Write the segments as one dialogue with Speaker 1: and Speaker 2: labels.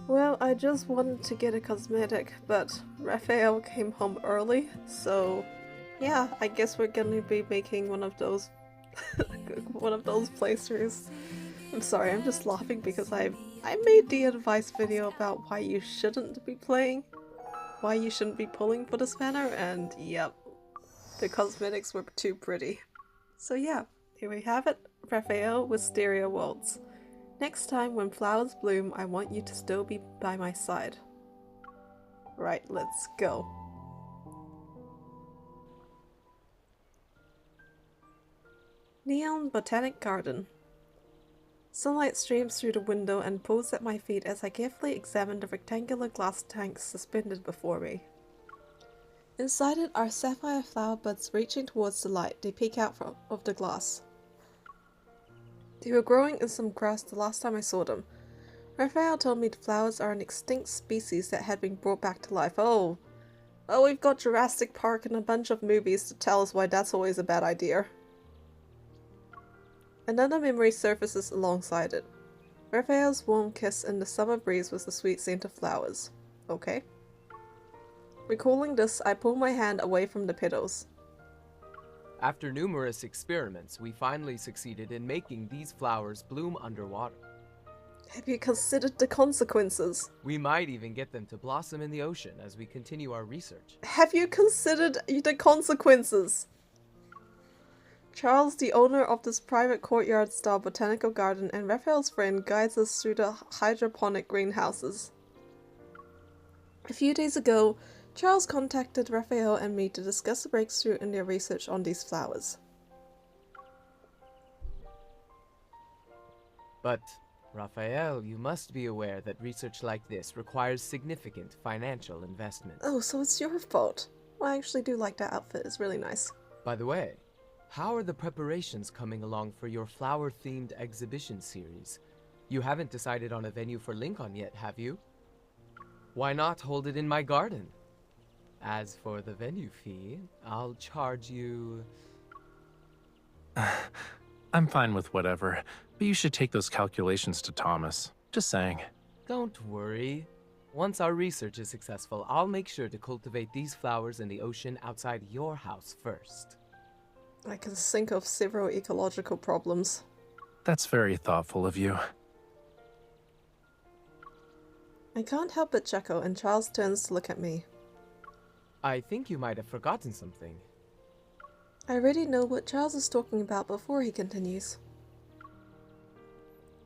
Speaker 1: Well, I just wanted to get a cosmetic, but Raphael came home early, so yeah, I guess we're gonna be making one of those one of those playthroughs. I'm sorry, I'm just laughing because I made the advice video about why you shouldn't be playing, why you shouldn't be pulling for this banner, and yep, the cosmetics were too pretty. So yeah, here we have it, Raphael Wisteria Waltz. Next time when flowers bloom, I want you to still be by my side. Right, let's go. Neon Botanic Garden. Sunlight streams through the window and pulls at my feet as I carefully examine the rectangular glass tanks suspended before me. Inside it are sapphire flower buds reaching towards the light. They peek out of the glass. They were growing in some grass the last time I saw them. Raphael told me the flowers are an extinct species that had been brought back to life. Oh, we've got Jurassic Park and a bunch of movies to tell us why that's always a bad idea. Another memory surfaces alongside it. Raphael's warm kiss in the summer breeze was the sweet scent of flowers. Okay. Recalling this, I pull my hand away from the petals.
Speaker 2: After numerous experiments, we finally succeeded in making these flowers bloom underwater.
Speaker 1: Have you considered the consequences?
Speaker 2: We might even get them to blossom in the ocean as we continue our research.
Speaker 1: Have you considered the consequences? Charles, the owner of this private courtyard-style botanical garden, and Raphael's friend guides us through the hydroponic greenhouses. A few days ago, Charles contacted Raphael and me to discuss the breakthrough in their research on these flowers.
Speaker 2: But, Raphael, you must be aware that research like this requires significant financial investment.
Speaker 1: Oh, so it's your fault. Well, I actually do like that outfit, it's really nice.
Speaker 2: By the way, how are the preparations coming along for your flower-themed exhibition series? You haven't decided on a venue for Lincoln yet, have you? Why not hold it in my garden? As for the venue fee, I'll charge you...
Speaker 3: I'm fine with whatever, but you should take those calculations to Thomas. Just saying.
Speaker 2: Don't worry. Once our research is successful, I'll make sure to cultivate these flowers in the ocean outside your house first.
Speaker 1: I can think of several ecological problems.
Speaker 3: That's very thoughtful of you.
Speaker 1: I can't help but chuckle, and Charles turns to look at me.
Speaker 2: I think you might have forgotten something.
Speaker 1: I already know what Charles is talking about before he continues.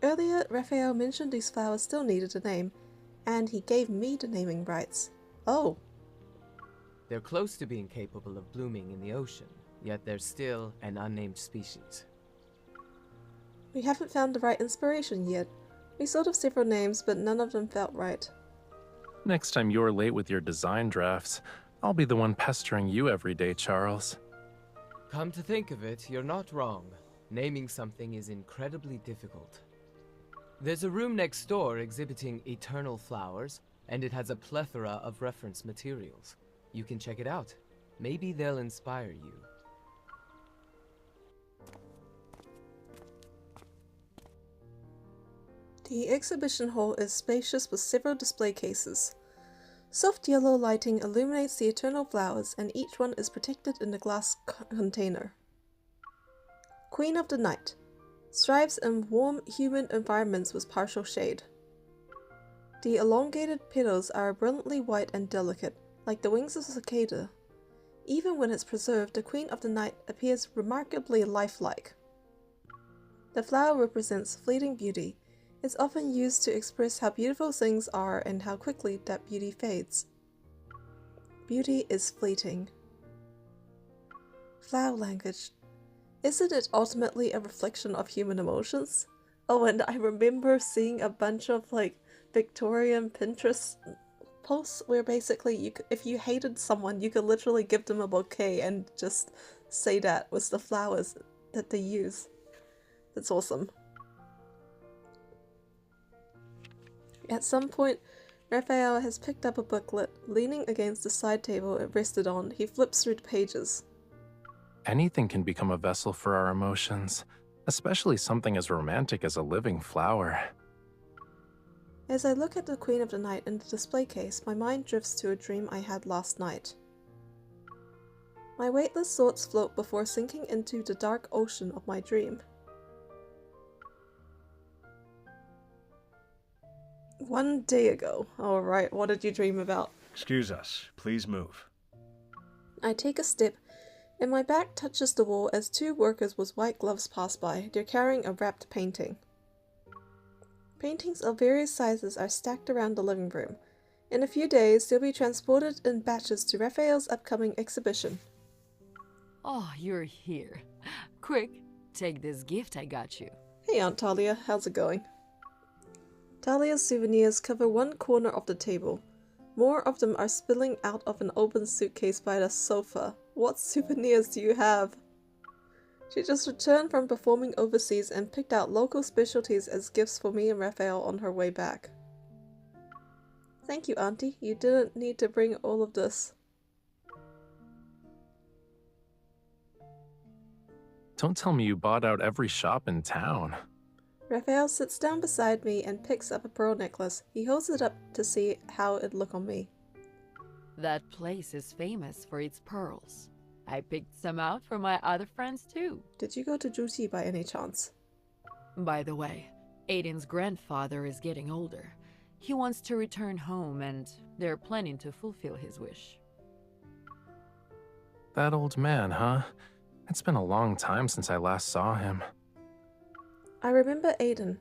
Speaker 1: Earlier, Raphael mentioned these flowers still needed a name, and he gave me the naming rights. Oh.
Speaker 2: They're close to being capable of blooming in the ocean, yet they're still an unnamed species.
Speaker 1: We haven't found the right inspiration yet. We thought of several names, but none of them felt right.
Speaker 3: Next time you're late with your design drafts, I'll be the one pestering you every day, Charles.
Speaker 2: Come to think of it, you're not wrong. Naming something is incredibly difficult. There's a room next door exhibiting eternal flowers, and it has a plethora of reference materials. You can check it out. Maybe they'll inspire you.
Speaker 1: The exhibition hall is spacious with several display cases. Soft yellow lighting illuminates the eternal flowers, and each one is protected in a glass container. Queen of the Night thrives in warm, humid environments with partial shade. The elongated petals are brilliantly white and delicate, like the wings of a cicada. Even when it's preserved, the Queen of the Night appears remarkably lifelike. The flower represents fleeting beauty. It's often used to express how beautiful things are and how quickly that beauty fades. Beauty is fleeting. Flower language. Isn't it ultimately a reflection of human emotions? Oh, and I remember seeing a bunch of Victorian Pinterest posts where basically if you hated someone, you could literally give them a bouquet and just say that was the flowers that they use. That's awesome. At some point, Raphael has picked up a booklet. Leaning against the side table it rested on, he flips through the pages.
Speaker 3: Anything can become a vessel for our emotions, especially something as romantic as a living flower.
Speaker 1: As I look at the Queen of the Night in the display case, my mind drifts to a dream I had last night. My weightless thoughts float before sinking into the dark ocean of my dream. 1 day ago. Alright, what did you dream about?
Speaker 4: Excuse us. Please move.
Speaker 1: I take a step, and my back touches the wall as 2 workers with white gloves pass by. They're carrying a wrapped painting. Paintings of various sizes are stacked around the living room. In a few days, they'll be transported in batches to Raphael's upcoming exhibition.
Speaker 5: Oh, you're here. Quick, take this gift I got you.
Speaker 1: Hey Aunt Talia, how's it going? Talia's souvenirs cover one corner of the table. More of them are spilling out of an open suitcase by the sofa. What souvenirs do you have? She just returned from performing overseas and picked out local specialties as gifts for me and Raphael on her way back. Thank you, Auntie. You didn't need to bring all of this.
Speaker 3: Don't tell me you bought out every shop in town.
Speaker 1: Raphael sits down beside me and picks up a pearl necklace. He holds it up to see how it look on me.
Speaker 5: That place is famous for its pearls. I picked some out for my other friends too.
Speaker 1: Did you go to Juji by any chance?
Speaker 5: By the way, Aiden's grandfather is getting older. He wants to return home and they're planning to fulfill his wish.
Speaker 3: That old man, huh? It's been a long time since I last saw him.
Speaker 1: I remember Aiden,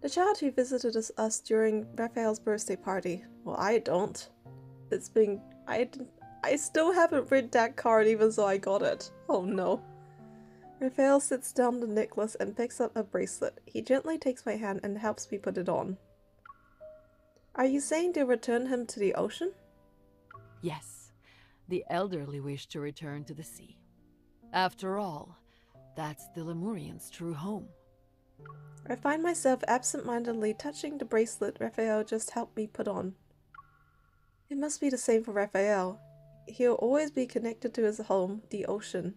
Speaker 1: the child who visited us during Raphael's birthday party. Well, I don't. It's been... I still haven't read that card even though I got it. Oh no. Raphael sits down the necklace and picks up a bracelet. He gently takes my hand and helps me put it on. Are you saying to return him to the ocean?
Speaker 5: Yes, the elderly wish to return to the sea. After all, that's the Lemurians' true home.
Speaker 1: I find myself absent-mindedly touching the bracelet Raphael just helped me put on. It must be the same for Raphael. He'll always be connected to his home, the ocean.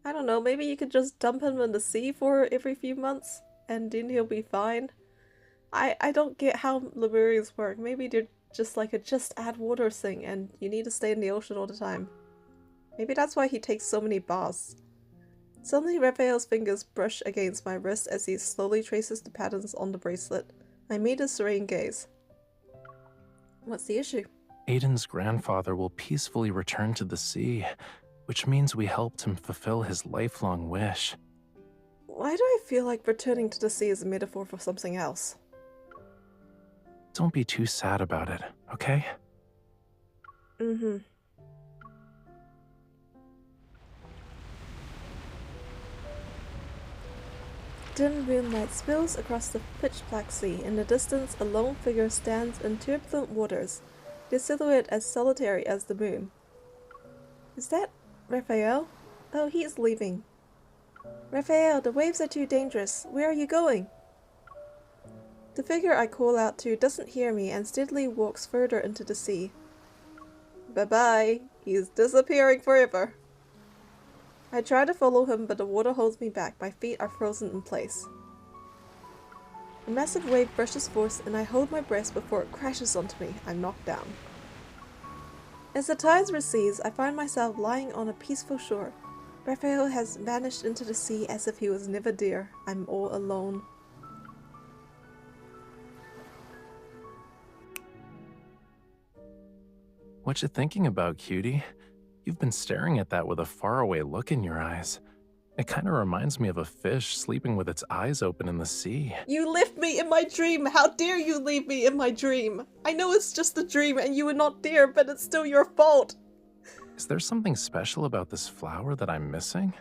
Speaker 1: I don't know, maybe you could just dump him in the sea for every few months, and then he'll be fine. I don't get how Lemurians work. Maybe they're just like a just add water thing, and you need to stay in the ocean all the time. Maybe that's why he takes so many baths. Suddenly Raphael's fingers brush against my wrist as he slowly traces the patterns on the bracelet. I meet his serene gaze. What's the issue?
Speaker 3: Aiden's grandfather will peacefully return to the sea, which means we helped him fulfill his lifelong wish.
Speaker 1: Why do I feel like returning to the sea is a metaphor for something else?
Speaker 3: Don't be too sad about it, okay?
Speaker 1: Mm-hmm. Dim moonlight spills across the pitch-black sea. In the distance, a lone figure stands in turbulent waters, their silhouette as solitary as the moon. Is that Raphael? Oh, he's leaving. Raphael, the waves are too dangerous. Where are you going? The figure I call out to doesn't hear me and steadily walks further into the sea. Bye-bye. He's disappearing forever. I try to follow him, but the water holds me back. My feet are frozen in place. A massive wave brushes forth, and I hold my breath before it crashes onto me. I'm knocked down. As the tides recede, I find myself lying on a peaceful shore. Raphael has vanished into the sea as if he was never there. I'm all alone.
Speaker 3: What you thinking about, cutie? You've been staring at that with a faraway look in your eyes. It kind of reminds me of a fish sleeping with its eyes open in the sea.
Speaker 1: You left me in my dream! How dare you leave me in my dream! I know it's just a dream and you were not there, but it's still your fault!
Speaker 3: Is there something special about this flower that I'm missing?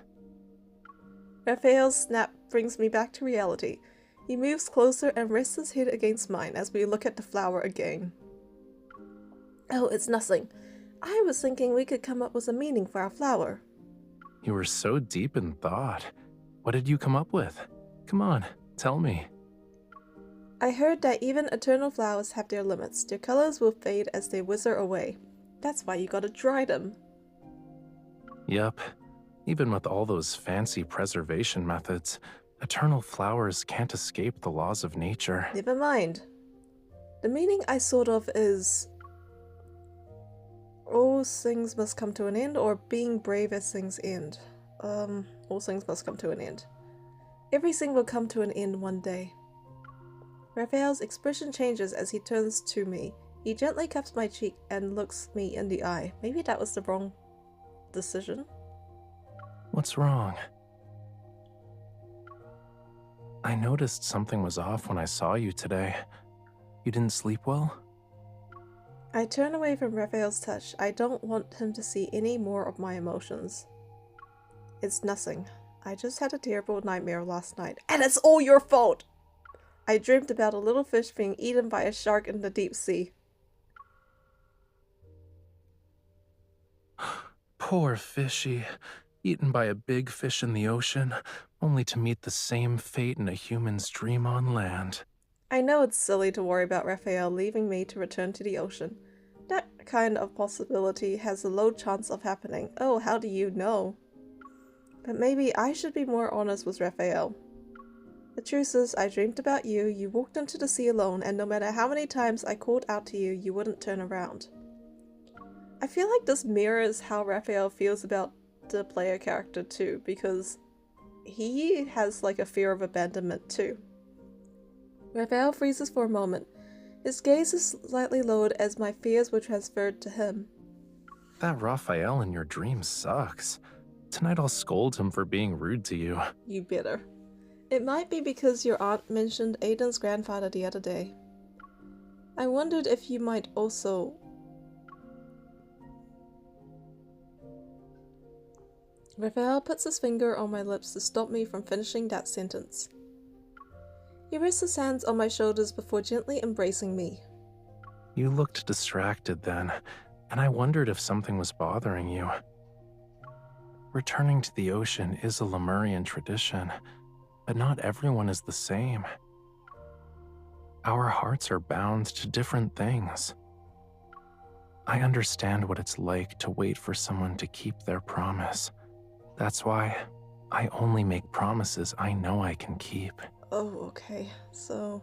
Speaker 1: Raphael's snap brings me back to reality. He moves closer and rests his head against mine as we look at the flower again. Oh, it's nothing. I was thinking we could come up with a meaning for our flower.
Speaker 3: You were so deep in thought. What did you come up with? Come on, tell me.
Speaker 1: I heard that even eternal flowers have their limits. Their colors will fade as they wither away. That's why you gotta dry them.
Speaker 3: Yup. Even with all those fancy preservation methods, eternal flowers can't escape the laws of nature.
Speaker 1: Never mind. The meaning I sort of is all things must come to an end, or being brave as things end. All things must come to an end. Everything will come to an end one day. Raphael's expression changes as he turns to me. He gently cups my cheek and looks me in the eye. Maybe that was the wrong decision.
Speaker 3: What's wrong? I noticed something was off when I saw you today. You didn't sleep well?
Speaker 1: I turn away from Raphael's touch. I don't want him to see any more of my emotions. It's nothing. I just had a terrible nightmare last night. And it's all your fault! I dreamt about a little fish being eaten by a shark in the deep sea.
Speaker 3: Poor fishy. Eaten by a big fish in the ocean, only to meet the same fate in a human's dream on land.
Speaker 1: I know it's silly to worry about Raphael leaving me to return to the ocean. That kind of possibility has a low chance of happening. Oh, how do you know? But maybe I should be more honest with Raphael. The truth is, I dreamed about you, you walked into the sea alone, and no matter how many times I called out to you, you wouldn't turn around. I feel like this mirrors how Raphael feels about the player character too, because he has like a fear of abandonment too. Raphael freezes for a moment. His gaze is slightly lowered as my fears were transferred to him.
Speaker 3: That Raphael in your dream sucks. Tonight I'll scold him for being rude to you.
Speaker 1: You better. It might be because your aunt mentioned Aiden's grandfather the other day. I wondered if you might also... Raphael puts his finger on my lips to stop me from finishing that sentence. He rests his hands on my shoulders before gently embracing me.
Speaker 3: You looked distracted then, and I wondered if something was bothering you. Returning to the ocean is a Lemurian tradition, but not everyone is the same. Our hearts are bound to different things. I understand what it's like to wait for someone to keep their promise. That's why I only make promises I know I can keep.
Speaker 1: Oh, okay. So...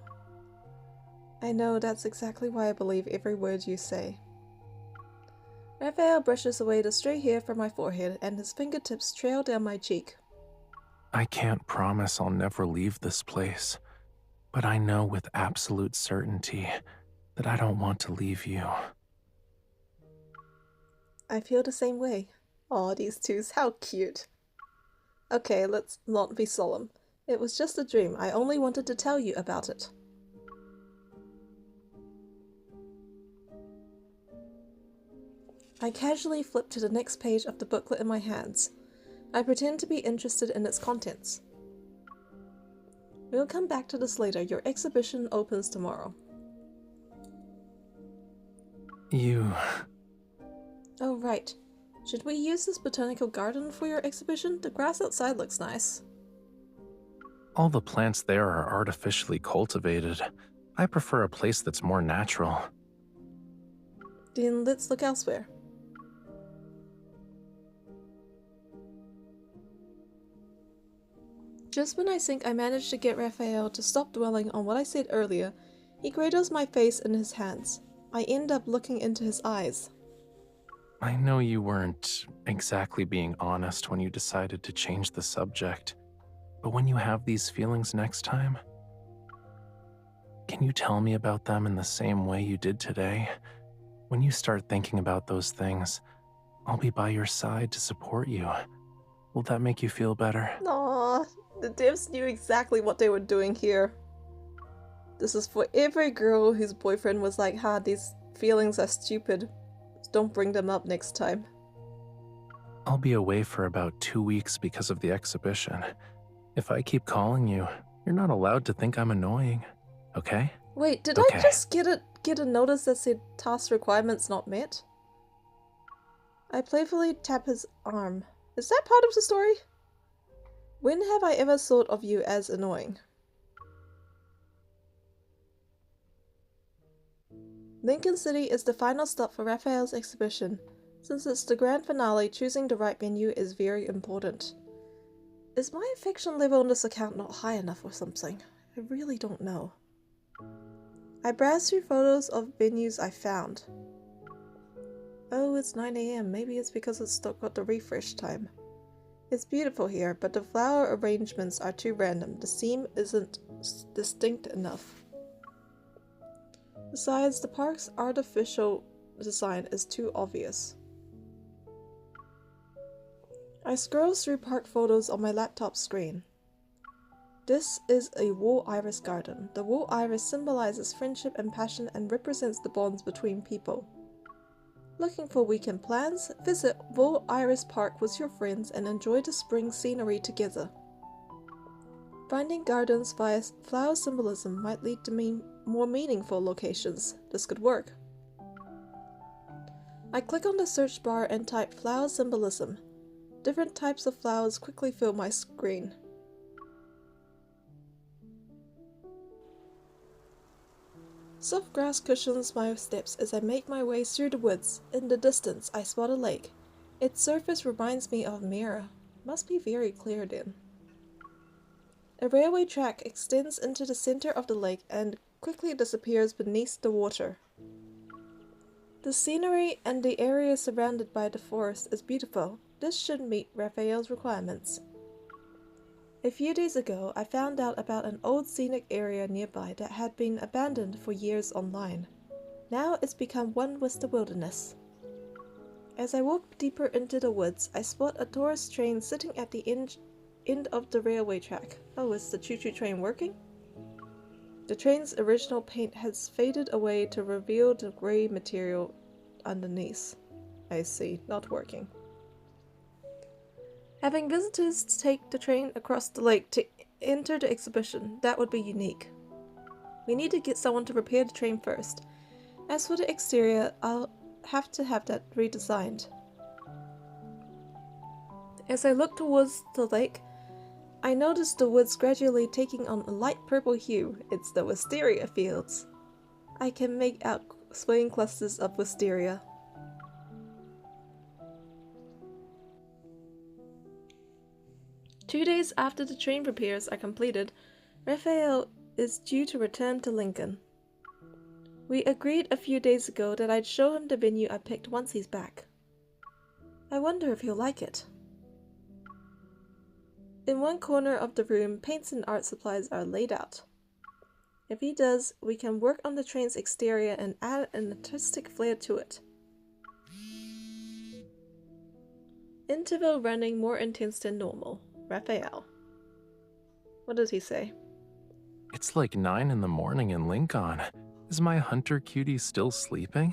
Speaker 1: I know that's exactly why I believe every word you say. Raphael brushes away the stray hair from my forehead, and his fingertips trail down my cheek.
Speaker 3: I can't promise I'll never leave this place, but I know with absolute certainty that I don't want to leave you.
Speaker 1: I feel the same way. Aw, these twos, how cute. Okay, let's not be solemn. It was just a dream. I only wanted to tell you about it. I casually flip to the next page of the booklet in my hands. I pretend to be interested in its contents. We'll come back to this later. Your exhibition opens tomorrow.
Speaker 3: You...
Speaker 1: Oh, right. Should we use this botanical garden for your exhibition? The grass outside looks nice.
Speaker 3: All the plants there are artificially cultivated. I prefer a place that's more natural.
Speaker 1: Then let's look elsewhere. Just when I think I managed to get Raphael to stop dwelling on what I said earlier, he cradles my face in his hands. I end up looking into his eyes.
Speaker 3: I know you weren't exactly being honest when you decided to change the subject, but when you have these feelings next time, can you tell me about them in the same way you did today? When you start thinking about those things, I'll be by your side to support you. Will that make you feel better?
Speaker 1: Aww, the devs knew exactly what they were doing here. This is for every girl whose boyfriend was like, these feelings are stupid. Don't bring them up next time.
Speaker 3: I'll be away for about 2 weeks because of the exhibition. If I keep calling you, you're not allowed to think I'm annoying, okay?
Speaker 1: Wait, did
Speaker 3: Okay.
Speaker 1: I just get a notice that said task requirements not met? I playfully tap his arm. Is that part of the story? When have I ever thought of you as annoying? Lincoln City is the final stop for Raphael's exhibition. Since it's the grand finale, choosing the right venue is very important. Is my affection level on this account not high enough or something? I really don't know. I browse through photos of venues I found. Oh, it's 9 AM. Maybe it's because it's still got the refresh time. It's beautiful here, but the flower arrangements are too random. The theme isn't distinct enough. Besides, the park's artificial design is too obvious. I scroll through park photos on my laptop screen. This is a wall iris garden. The wall iris symbolizes friendship and passion and represents the bonds between people. Looking for weekend plans? Visit Wall Iris Park with your friends and enjoy the spring scenery together. Finding gardens via flower symbolism might lead to more meaningful locations. This could work. I click on the search bar and type flower symbolism. Different types of flowers quickly fill my screen. Soft grass cushions my steps as I make my way through the woods. In the distance, I spot a lake. Its surface reminds me of Memoria. Must be very clear then. A railway track extends into the center of the lake and quickly disappears beneath the water. The scenery and the area surrounded by the forest is beautiful. This should meet Raphael's requirements. A few days ago, I found out about an old scenic area nearby that had been abandoned for years online. Now it's become one with the wilderness. As I walk deeper into the woods, I spot a tourist train sitting at the end of the railway track. Oh, is the choo-choo train working? The train's original paint has faded away to reveal the grey material underneath. I see, not working. Having visitors take the train across the lake to enter the exhibition, that would be unique. We need to get someone to repair the train first. As for the exterior, I'll have to have that redesigned. As I look towards the lake, I notice the woods gradually taking on a light purple hue. It's the Wisteria fields. I can make out swaying clusters of wisteria. Two days after the train repairs are completed, Raphael is due to return to Lincoln. We agreed a few days ago that I'd show him the venue I picked once he's back. I wonder if he'll like it. In one corner of the room, paints and art supplies are laid out. If he does, we can work on the train's exterior and add an artistic flair to it. Interval running more intense than normal. Raphael. What did he say?
Speaker 3: It's like 9 in the morning in Lincoln. Is my hunter cutie still sleeping?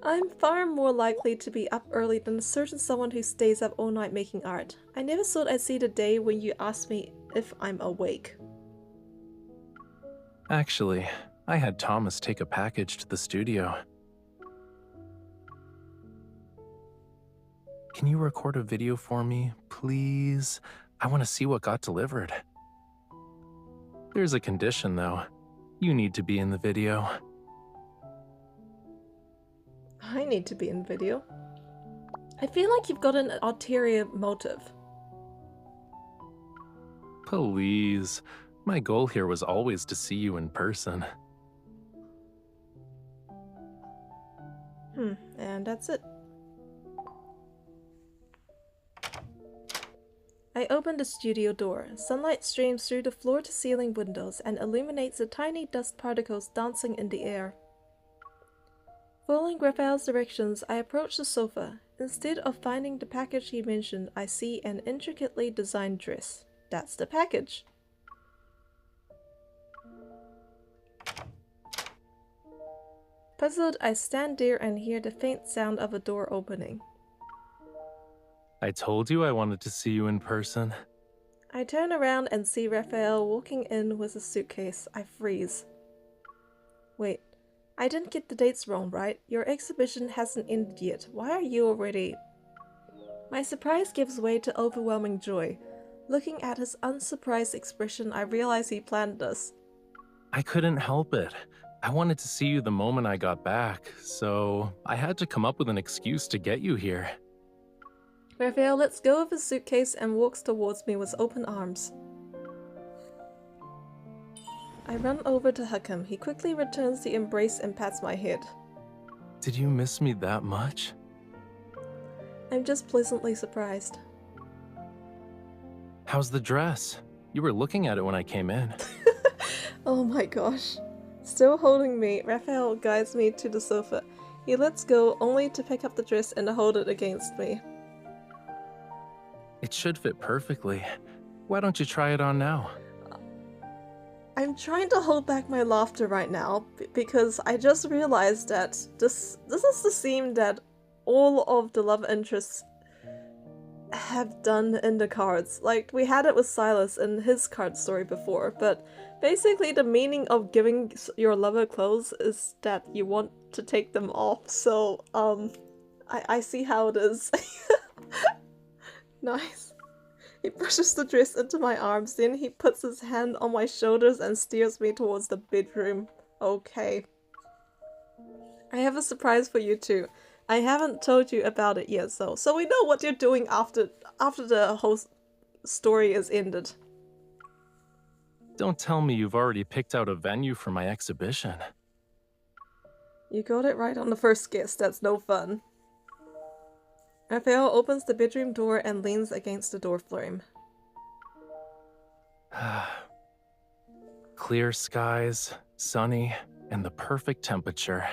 Speaker 1: I'm far more likely to be up early than a certain someone who stays up all night making art. I never thought I'd see the day when you asked me if I'm awake.
Speaker 3: Actually, I had Thomas take a package to the studio. Can you record a video for me, please? I want to see what got delivered. There's a condition, though. You need to be in the video.
Speaker 1: I need to be in video. I feel like you've got an ulterior motive.
Speaker 3: Please. My goal here was always to see you in person.
Speaker 1: And that's it. I open the studio door. Sunlight streams through the floor-to-ceiling windows and illuminates the tiny dust particles dancing in the air. Following Raphael's directions, I approach the sofa. Instead of finding the package he mentioned, I see an intricately designed dress. That's the package. Puzzled, I stand there and hear the faint sound of a door opening.
Speaker 3: I told you I wanted to see you in person.
Speaker 1: I turn around and see Raphael walking in with a suitcase. I freeze. Wait, I didn't get the dates wrong, right? Your exhibition hasn't ended yet. Why are you already... My surprise gives way to overwhelming joy. Looking at his unsurprised expression, I realize he planned this.
Speaker 3: I couldn't help it. I wanted to see you the moment I got back, so I had to come up with an excuse to get you here.
Speaker 1: Raphael lets go of his suitcase and walks towards me with open arms. I run over to hug him. He quickly returns the embrace and pats my head.
Speaker 3: Did you miss me that much?
Speaker 1: I'm just pleasantly surprised.
Speaker 3: How's the dress? You were looking at it when I came in.
Speaker 1: Oh my gosh. Still holding me, Raphael guides me to the sofa. He lets go only to pick up the dress and hold it against me.
Speaker 3: It should fit perfectly. Why don't you try it on now?
Speaker 1: I'm trying to hold back my laughter right now because I just realized that this is the theme that all of the love interests have done in the cards. Like, we had it with Silas in his card story before, but basically the meaning of giving your lover clothes is that you want to take them off, so, I see how it is. Nice. He pushes the dress into my arms, then he puts his hand on my shoulders and steers me towards the bedroom. Okay. I have a surprise for you too. I haven't told you about it yet, so we know what you're doing after the whole story is ended.
Speaker 3: Don't tell me you've already picked out a venue for my exhibition.
Speaker 1: You got it right on the first guess. That's no fun. Raphael opens the bedroom door and leans against the door frame.
Speaker 3: Clear skies, sunny, and the perfect temperature.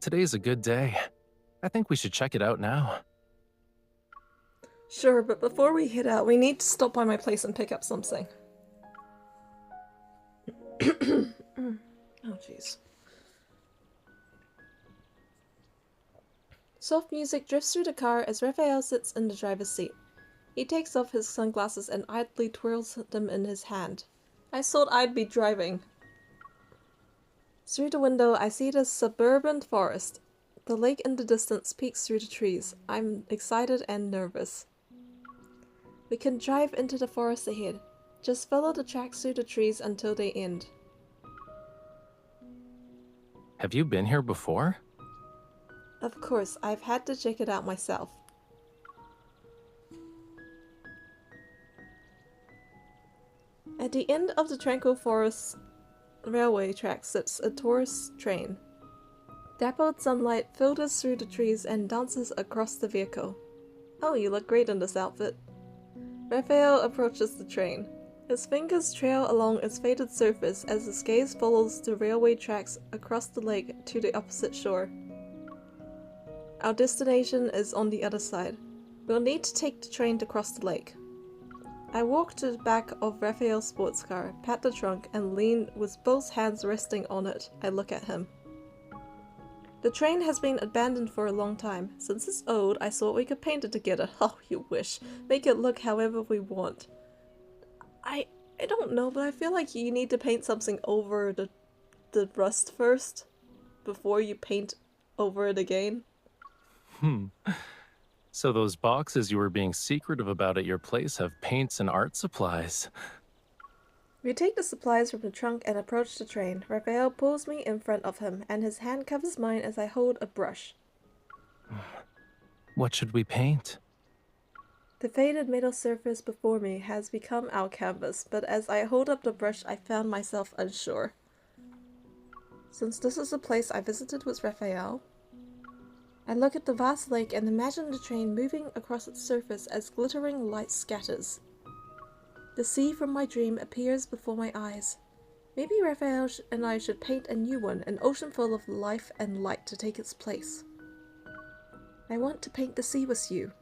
Speaker 3: Today's a good day. I think we should check it out now.
Speaker 1: Sure, but before we head out, we need to stop by my place and pick up something. Oh, jeez. Soft music drifts through the car as Raphael sits in the driver's seat. He takes off his sunglasses and idly twirls them in his hand. I thought I'd be driving. Through the window, I see the suburban forest. The lake in the distance peeks through the trees. I'm excited and nervous. We can drive into the forest ahead. Just follow the tracks through the trees until they end.
Speaker 3: Have you been here before?
Speaker 1: Of course, I've had to check it out myself. At the end of the tranquil forest railway track sits a tourist train. Dappled sunlight filters through the trees and dances across the vehicle. Oh, you look great in this outfit. Raphael approaches the train. His fingers trail along its faded surface as his gaze follows the railway tracks across the lake to the opposite shore. Our destination is on the other side. We'll need to take the train to cross the lake. I walk to the back of Raphael's sports car, pat the trunk, and lean with both hands resting on it. I look at him. The train has been abandoned for a long time. Since it's old, I thought we could paint it together. Oh, you wish. Make it look however we want. I don't know, but I feel like you need to paint something over the rust first, before you paint over it again.
Speaker 3: So those boxes you were being secretive about at your place have paints and art supplies.
Speaker 1: We take the supplies from the trunk and approach the train. Raphael pulls me in front of him, and his hand covers mine as I hold a brush.
Speaker 3: What should we paint?
Speaker 1: The faded metal surface before me has become our canvas, but as I hold up the brush, I found myself unsure. Since this is a place I visited with Raphael, I look at the vast lake and imagine the train moving across its surface as glittering light scatters. The sea from my dream appears before my eyes. Maybe Raphael and I should paint a new one, an ocean full of life and light to take its place. I want to paint the sea with you.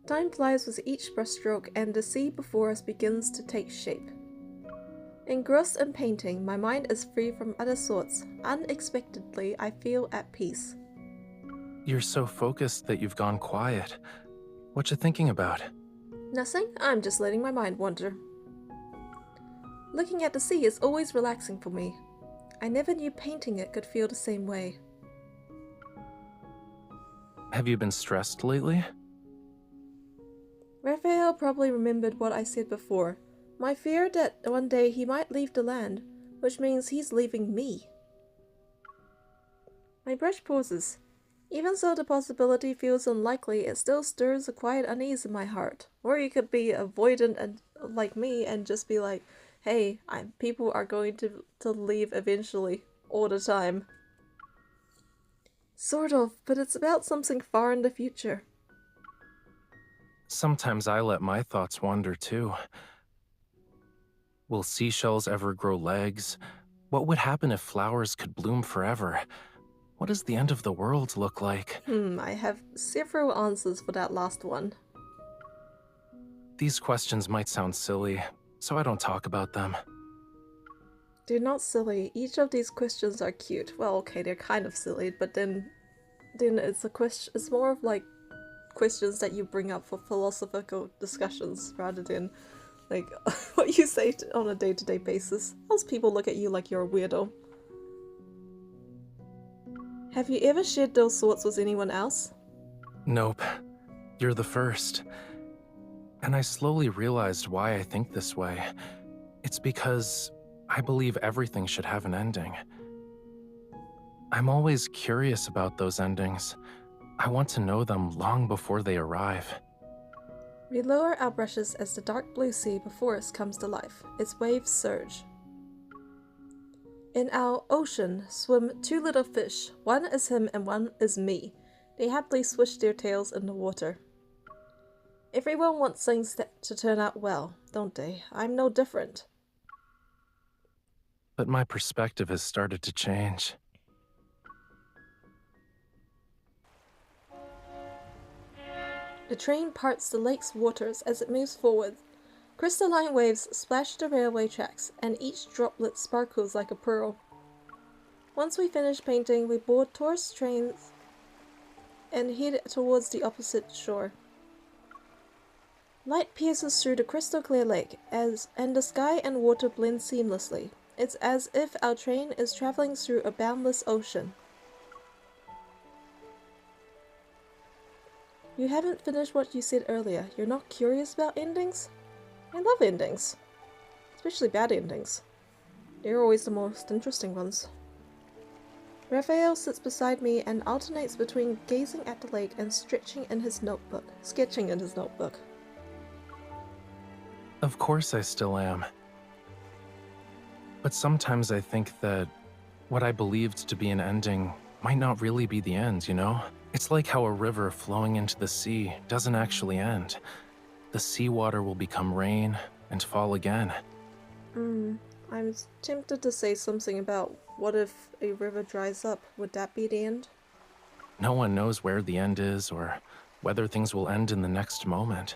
Speaker 1: Time flies with each brushstroke, and the sea before us begins to take shape. Engrossed in painting, my mind is free from other thoughts. Unexpectedly, I feel at peace.
Speaker 3: You're so focused that you've gone quiet. What you thinking about?
Speaker 1: Nothing, I'm just letting my mind wander. Looking at the sea is always relaxing for me. I never knew painting it could feel the same way.
Speaker 3: Have you been stressed lately?
Speaker 1: Raphael probably remembered what I said before. My fear that one day he might leave the land, which means he's leaving me. My brush pauses. Even so the possibility feels unlikely, it still stirs a quiet unease in my heart. Or you could be avoidant and like me and just be like, hey, people are going to leave eventually, all the time. Sort of, but it's about something far in the future.
Speaker 3: Sometimes I let my thoughts wander too. Will seashells ever grow legs? What would happen if flowers could bloom forever? What does the end of the world look like?
Speaker 1: I have several answers for that last one.
Speaker 3: These questions might sound silly, so I don't talk about them.
Speaker 1: They're not silly. Each of these questions are cute. Well, okay, they're kind of silly, but then it's a question. It's more of like questions that you bring up for philosophical discussions rather than like what you say on a day-to-day basis. Most people look at you like you're a weirdo. Have you ever shared those thoughts with anyone else?
Speaker 3: Nope. You're the first. And I slowly realized why I think this way. It's because I believe everything should have an ending. I'm always curious about those endings. I want to know them long before they arrive.
Speaker 1: We lower our brushes as the dark blue sea before us comes to life. Its waves surge. In our ocean swim two little fish. One is him and one is me. They happily swish their tails in the water. Everyone wants things to turn out well, don't they? I'm no different.
Speaker 3: But my perspective has started to change.
Speaker 1: The train parts the lake's waters as it moves forward. Crystalline waves splash the railway tracks, and each droplet sparkles like a pearl. Once we finish painting, we board tourist trains and head towards the opposite shore. Light pierces through the crystal clear lake, and the sky and water blend seamlessly. It's as if our train is traveling through a boundless ocean. You haven't finished what you said earlier. You're not curious about endings? I love endings. Especially bad endings. They're always the most interesting ones. Raphael sits beside me and alternates between gazing at the lake and sketching in his notebook.
Speaker 3: Of course I still am. But sometimes I think that what I believed to be an ending might not really be the end, you know? It's like how a river flowing into the sea doesn't actually end. The seawater will become rain and fall again.
Speaker 1: I'm tempted to say something about what if a river dries up? Would that be the end?
Speaker 3: No one knows where the end is or whether things will end in the next moment.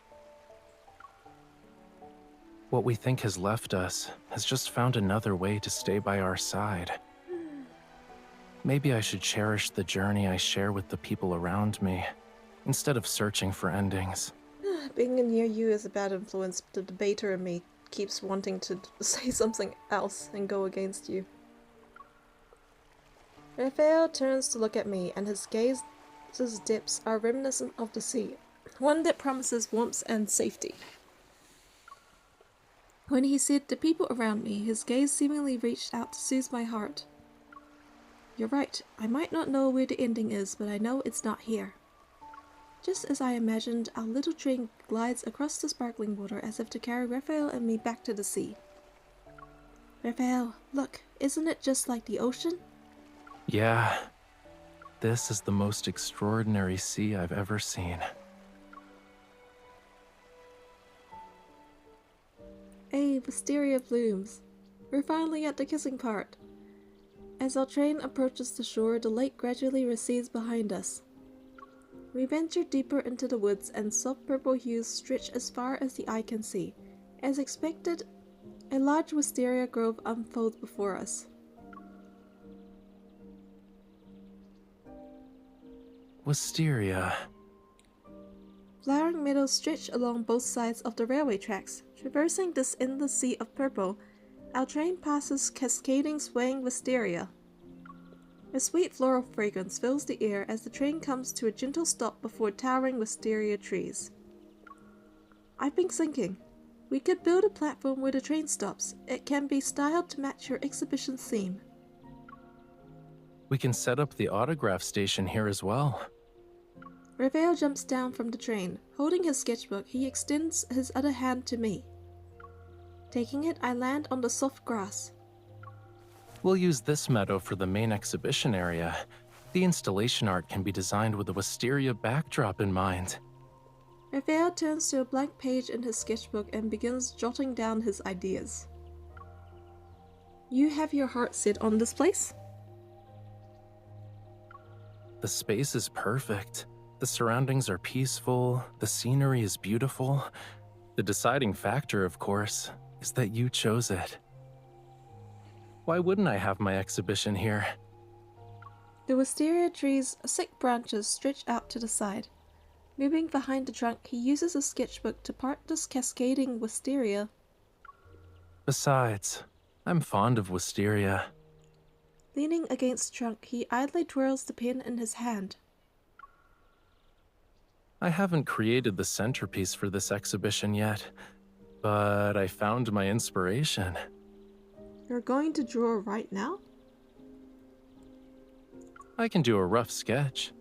Speaker 3: What we think has left us has just found another way to stay by our side. Maybe I should cherish the journey I share with the people around me, instead of searching for endings.
Speaker 1: Being near you is a bad influence. The debater in me keeps wanting to say something else and go against you. Raphael turns to look at me, and his gaze's depths are reminiscent of the sea, one that promises warmth and safety. When he said the people around me, his gaze seemingly reached out to soothe my heart. You're right, I might not know where the ending is, but I know it's not here. Just as I imagined, our little train glides across the sparkling water as if to carry Raphael and me back to the sea. Raphael, look, isn't it just like the ocean?
Speaker 3: Yeah, this is the most extraordinary sea I've ever seen.
Speaker 1: Hey, Wisteria blooms. We're finally at the kissing part. As our train approaches the shore, the lake gradually recedes behind us. We venture deeper into the woods, and soft purple hues stretch as far as the eye can see. As expected, a large wisteria grove unfolds before us.
Speaker 3: Wisteria.
Speaker 1: Flowering meadows stretch along both sides of the railway tracks. Traversing this endless sea of purple, our train passes cascading, swaying wisteria. A sweet floral fragrance fills the air as the train comes to a gentle stop before towering wisteria trees. I've been thinking, we could build a platform where the train stops. It can be styled to match your exhibition theme.
Speaker 3: We can set up the autograph station here as well.
Speaker 1: Raphael jumps down from the train. Holding his sketchbook, he extends his other hand to me. Taking it, I land on the soft grass.
Speaker 3: We'll use this meadow for the main exhibition area. The installation art can be designed with a Wisteria backdrop in mind.
Speaker 1: Raphael turns to a blank page in his sketchbook and begins jotting down his ideas. You have your heart set on this place?
Speaker 3: The space is perfect. The surroundings are peaceful. The scenery is beautiful. The deciding factor, of course, is that you chose it. Why wouldn't I have my exhibition here?
Speaker 1: The wisteria tree's thick branches stretch out to the side. Moving behind the trunk, he uses a sketchbook to part this cascading wisteria.
Speaker 3: Besides, I'm fond of wisteria.
Speaker 1: Leaning against the trunk, he idly twirls the pen in his hand.
Speaker 3: I haven't created the centerpiece for this exhibition yet, but I found my inspiration.
Speaker 1: You're going to draw right now?
Speaker 3: I can do a rough sketch.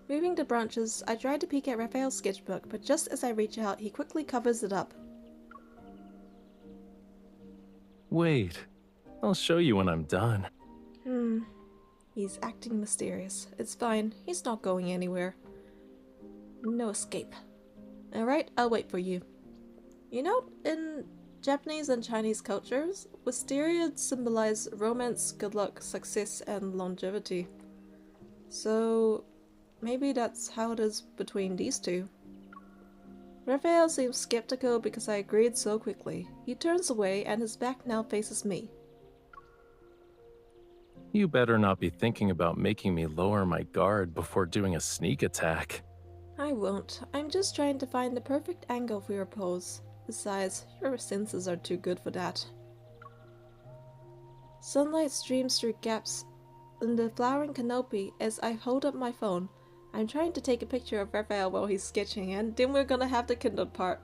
Speaker 1: Moving the branches, I try to peek at Raphael's sketchbook, but just as I reach out, he quickly covers it up.
Speaker 3: Wait, I'll show you when I'm done.
Speaker 1: He's acting mysterious. It's fine, he's not going anywhere. No escape. Alright, I'll wait for you. You know, in Japanese and Chinese cultures, wisteria symbolize romance, good luck, success, and longevity. So, maybe that's how it is between these two. Raphael seems skeptical because I agreed so quickly. He turns away and his back now faces me.
Speaker 3: You better not be thinking about making me lower my guard before doing a sneak attack.
Speaker 1: I won't. I'm just trying to find the perfect angle for your pose. Besides, your senses are too good for that. Sunlight streams through gaps in the flowering canopy as I hold up my phone. I'm trying to take a picture of Raphael while he's sketching, and then we're gonna have the Kindled part.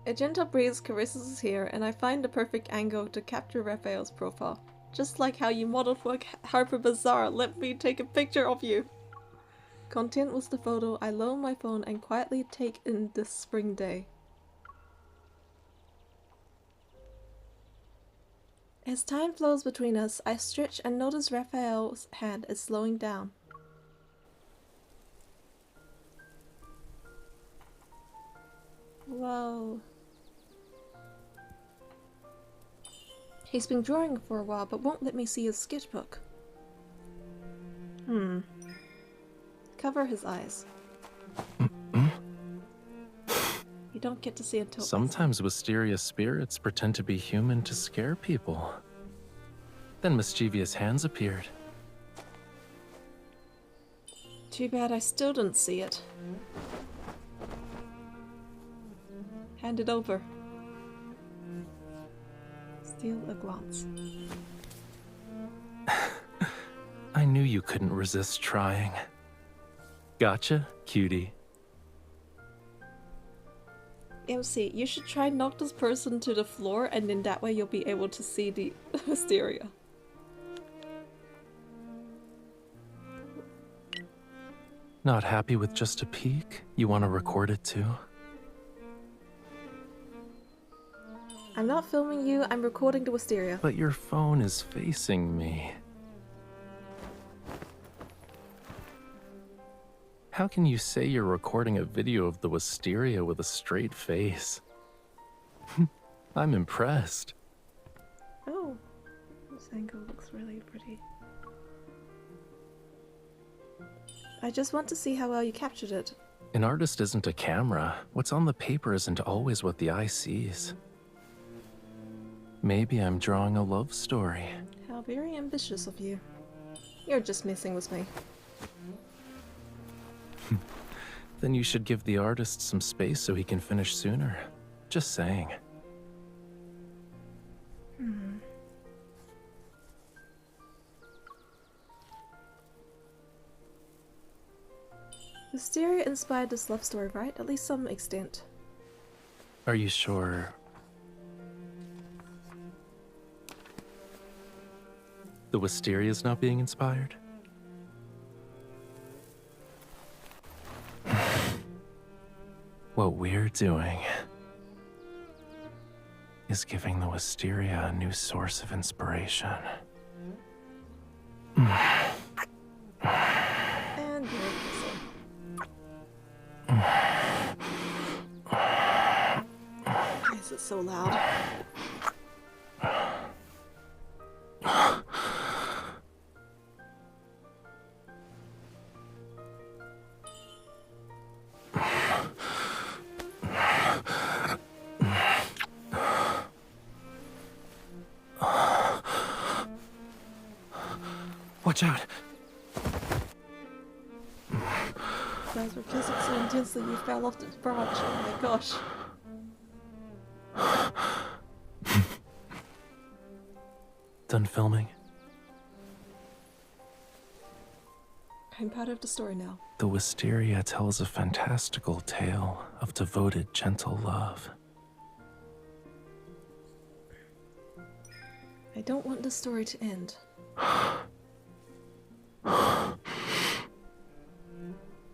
Speaker 1: A gentle breeze caresses his hair, and I find the perfect angle to capture Raphael's profile. Just like how you modeled for Harper Bazaar, let me take a picture of you! Content with the photo, I lower my phone and quietly take in this spring day. As time flows between us, I stretch and notice Raphael's hand is slowing down. Whoa. He's been drawing for a while, but won't let me see his sketchbook. Cover his eyes. You don't get to see until...
Speaker 3: Sometimes wisteria spirits pretend to be human to scare people. Then mischievous hands appeared.
Speaker 1: Too bad I still didn't see it. Hand it over. Steal a glance.
Speaker 3: I knew you couldn't resist trying. Gotcha, cutie.
Speaker 1: MC, you should try knock this person to the floor, and then that way you'll be able to see the wisteria.
Speaker 3: Not happy with just a peek? You want to record it too?
Speaker 1: I'm not filming you, I'm recording the wisteria.
Speaker 3: But your phone is facing me. How can you say you're recording a video of the wisteria with a straight face? I'm impressed.
Speaker 1: Oh, this angle looks really pretty. I just want to see how well you captured it.
Speaker 3: An artist isn't a camera. What's on the paper isn't always what the eye sees. Maybe I'm drawing a love story.
Speaker 1: How very ambitious of you. You're just messing with me.
Speaker 3: Then you should give the artist some space so he can finish sooner. Just saying.
Speaker 1: Wisteria inspired this love story, right? At least some extent.
Speaker 3: Are you sure? The Wisteria's not being inspired? What we're doing is giving the Wisteria a new source of inspiration.
Speaker 1: And you're Why is it so loud?
Speaker 3: Watch out!
Speaker 1: Guys were kissing so intensely you fell off the branch. Oh my gosh.
Speaker 3: Done filming?
Speaker 1: I'm part of the story now.
Speaker 3: The Wisteria tells a fantastical tale of devoted, gentle love.
Speaker 1: I don't want the story to end.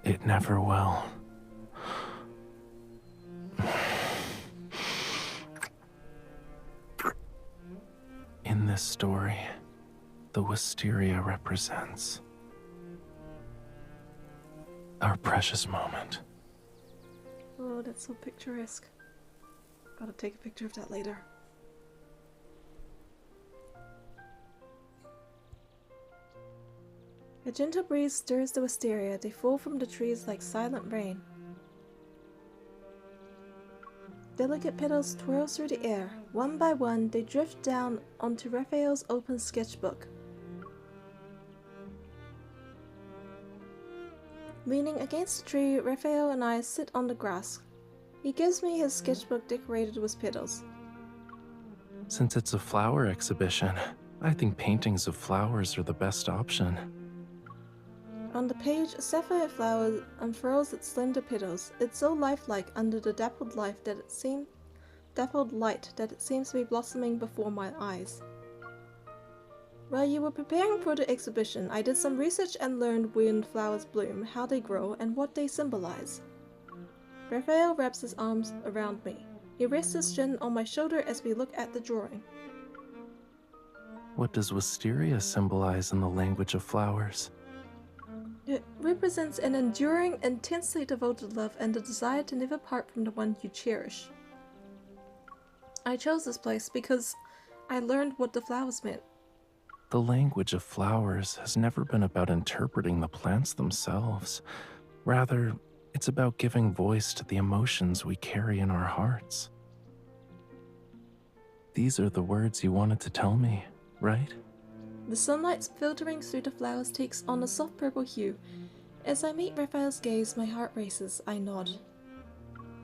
Speaker 3: It never will. In this story, the Wisteria represents our precious moment.
Speaker 1: Oh, that's so picturesque. Gotta take a picture of that later. A gentle breeze stirs the wisteria. They fall from the trees like silent rain. Delicate petals twirl through the air. One by one, they drift down onto Raphael's open sketchbook. Leaning against the tree, Raphael and I sit on the grass. He gives me his sketchbook decorated with petals.
Speaker 3: Since it's a flower exhibition, I think paintings of flowers are the best option.
Speaker 1: On the page, a sapphire flower unfurls its slender petals. It's so lifelike under the dappled light that it seems to be blossoming before my eyes. While you were preparing for the exhibition, I did some research and learned when flowers bloom, how they grow, and what they symbolize. Raphael wraps his arms around me. He rests his chin on my shoulder as we look at the drawing.
Speaker 3: What does Wisteria symbolize in the language of flowers?
Speaker 1: It represents an enduring, intensely devoted love and the desire to never part from the one you cherish. I chose this place because I learned what the flowers meant.
Speaker 3: The language of flowers has never been about interpreting the plants themselves. Rather, it's about giving voice to the emotions we carry in our hearts. These are the words you wanted to tell me, right?
Speaker 1: The sunlight filtering through the flowers takes on a soft purple hue. As I meet Raphael's gaze, my heart races. I nod.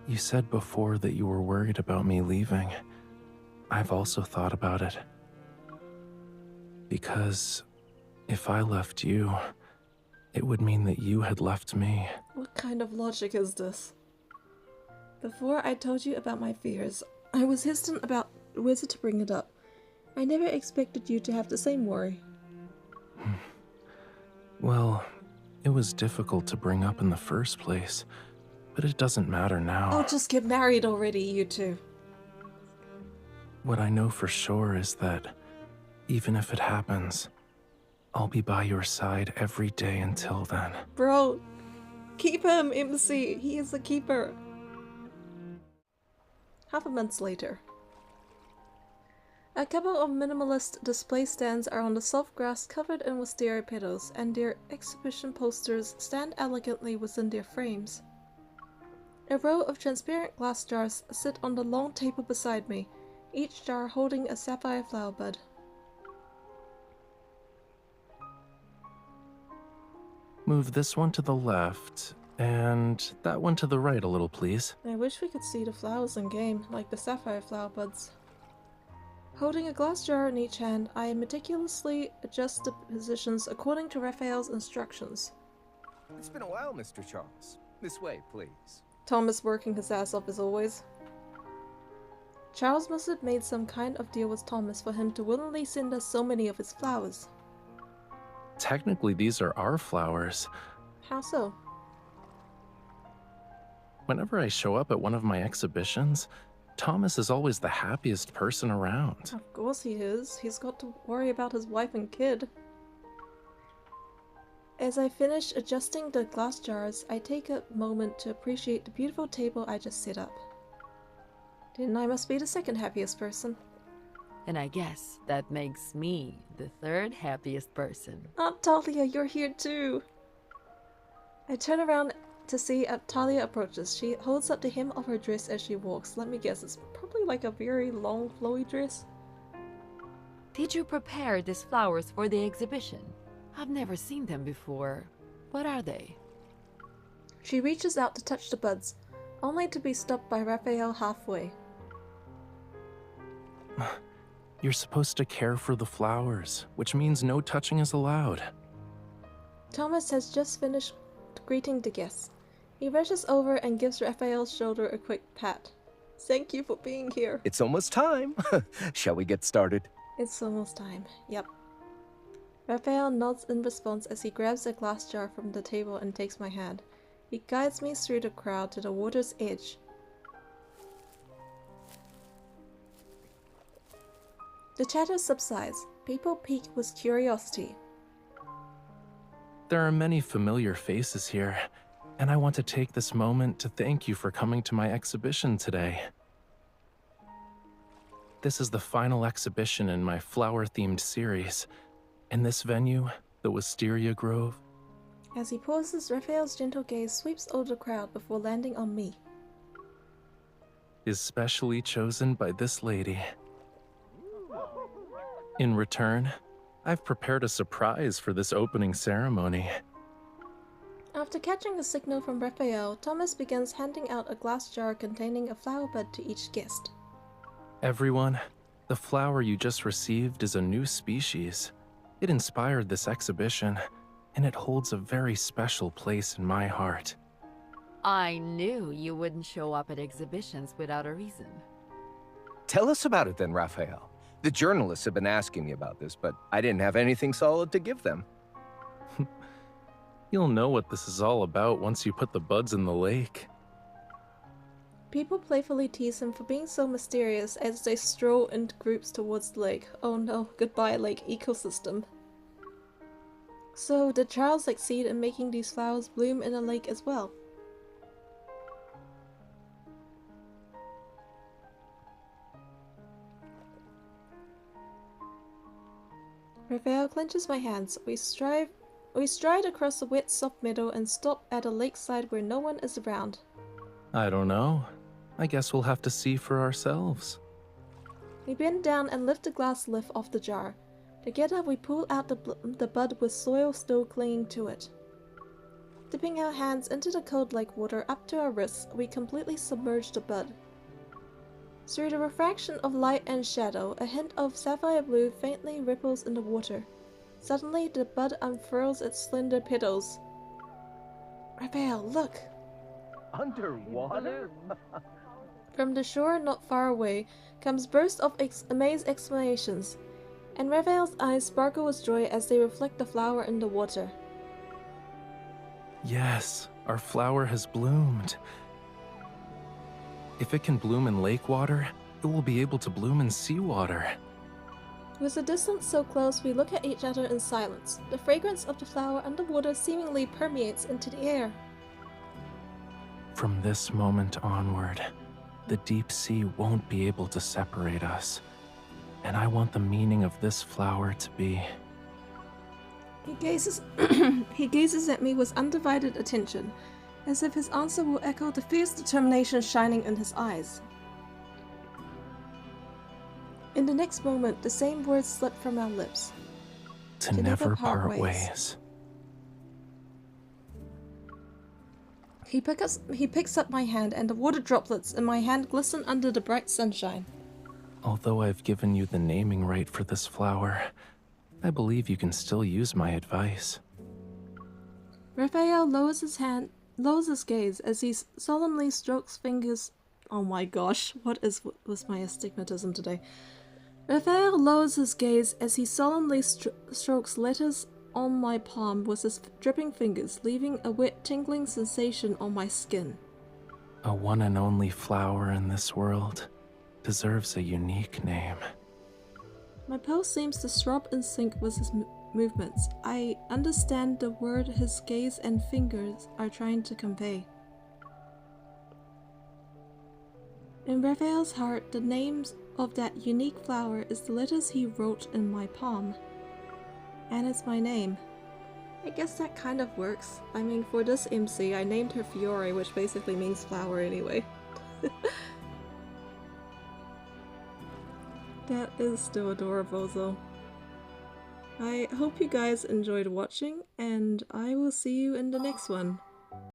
Speaker 3: You said before that you were worried about me leaving. I've also thought about it. Because if I left you, it would mean that you had left me.
Speaker 1: What kind of logic is this? Before I told you about my fears, I was hesitant about whether to bring it up. I never expected you to have the same worry.
Speaker 3: Well, it was difficult to bring up in the first place, but it doesn't matter now.
Speaker 1: Oh, just get married already, you two.
Speaker 3: What I know for sure is that even if it happens, I'll be by your side every day until then.
Speaker 1: Bro, keep him, MC. He is a keeper. Half a month later. A couple of minimalist display stands are on the soft grass covered in wisteria petals, and their exhibition posters stand elegantly within their frames. A row of transparent glass jars sit on the long table beside me, each jar holding a sapphire flower bud.
Speaker 3: Move this one to the left, and that one to the right a little, please.
Speaker 1: I wish we could see the flowers in game, like the sapphire flower buds. Holding a glass jar in each hand, I meticulously adjust the positions according to Raphael's instructions.
Speaker 6: It's been a while, Mr. Charles. This way, please.
Speaker 1: Thomas working his ass off as always. Charles must have made some kind of deal with Thomas for him to willingly send us so many of his flowers.
Speaker 3: Technically, these are our flowers.
Speaker 1: How so?
Speaker 3: Whenever I show up at one of my exhibitions, Thomas is always the happiest person around.
Speaker 1: Of course he is. He's got to worry about his wife and kid. As I finish adjusting the glass jars, I take a moment to appreciate the beautiful table I just set up. Then I must be the second happiest person.
Speaker 5: And I guess that makes me the third happiest person.
Speaker 1: Aunt Talia, you're here too! I turn around to see Talia approaches. She holds up the hem of her dress as she walks. Let me guess, it's probably like a very long, flowy dress.
Speaker 5: Did you prepare these flowers for the exhibition? I've never seen them before. What are they?
Speaker 1: She reaches out to touch the buds, only to be stopped by Raphael halfway.
Speaker 3: You're supposed to care for the flowers, which means no touching is allowed.
Speaker 1: Thomas has just finished greeting the guests. He rushes over and gives Raphael's shoulder a quick pat. Thank you for being here.
Speaker 6: It's almost time. Shall we get started?
Speaker 1: It's almost time. Yep. Raphael nods in response as he grabs a glass jar from the table and takes my hand. He guides me through the crowd to the water's edge. The chatter subsides. People peek with curiosity.
Speaker 3: There are many familiar faces here, and I want to take this moment to thank you for coming to my exhibition today. This is the final exhibition in my flower-themed series. In this venue, the Wisteria Grove.
Speaker 1: As he pauses, Raphael's gentle gaze sweeps over the crowd before landing on me.
Speaker 3: Is specially chosen by this lady. In return, I've prepared a surprise for this opening ceremony.
Speaker 1: After catching a signal from Raphael, Thomas begins handing out a glass jar containing a flower bud to each guest.
Speaker 3: Everyone, the flower you just received is a new species. It inspired this exhibition, and it holds a very special place in my heart.
Speaker 5: I knew you wouldn't show up at exhibitions without a reason.
Speaker 6: Tell us about it then, Raphael. The journalists have been asking me about this, but I didn't have anything solid to give them.
Speaker 3: You'll know what this is all about once you put the buds in the lake.
Speaker 1: People playfully tease him for being so mysterious as they stroll in groups towards the lake. Oh no, goodbye lake ecosystem. So, did Charles succeed in making these flowers bloom in a lake as well? Raphael clenches my hands. We stride across the wet, soft meadow and stop at a lakeside where no one is around.
Speaker 3: I don't know. I guess we'll have to see for ourselves.
Speaker 1: We bend down and lift the glass lid off the jar. Together we pull out the bud with soil still clinging to it. Dipping our hands into the cold lake water up to our wrists, we completely submerge the bud. Through the refraction of light and shadow, a hint of sapphire blue faintly ripples in the water. Suddenly, the bud unfurls its slender petals. Raphael, look!
Speaker 6: Underwater?
Speaker 1: From the shore not far away comes bursts of amazed exclamations, and Raphael's eyes sparkle with joy as they reflect the flower in the water.
Speaker 3: Yes, our flower has bloomed. If it can bloom in lake water, it will be able to bloom in seawater.
Speaker 1: With the distance so close, we look at each other in silence. The fragrance of the flower underwater seemingly permeates into the air.
Speaker 3: From this moment onward, the deep sea won't be able to separate us. And I want the meaning of this flower to be...
Speaker 1: He gazes at me with undivided attention, as if his answer will echo the fierce determination shining in his eyes. In the next moment, the same words slip from our lips.
Speaker 3: To never part ways.
Speaker 1: He picks up my hand, and the water droplets in my hand glisten under the bright sunshine.
Speaker 3: Although I've given you the naming right for this flower, I believe you can still use my advice.
Speaker 1: Raphael lowers his gaze as he solemnly strokes fingers Oh my gosh, what was my astigmatism today? Raphael lowers his gaze as he solemnly strokes letters on my palm with his dripping fingers, leaving a wet, tingling sensation on my skin.
Speaker 3: A one and only flower in this world deserves a unique name.
Speaker 1: My pulse seems to throb in sync with his movements. I understand the word his gaze and fingers are trying to convey. In Raphael's heart, the name of that unique flower is the letters he wrote in my palm. And it's my name. I guess that kind of works. I mean, for this MC, I named her Fiore, which basically means flower anyway. That is still adorable though. I hope you guys enjoyed watching, and I will see you in the next one.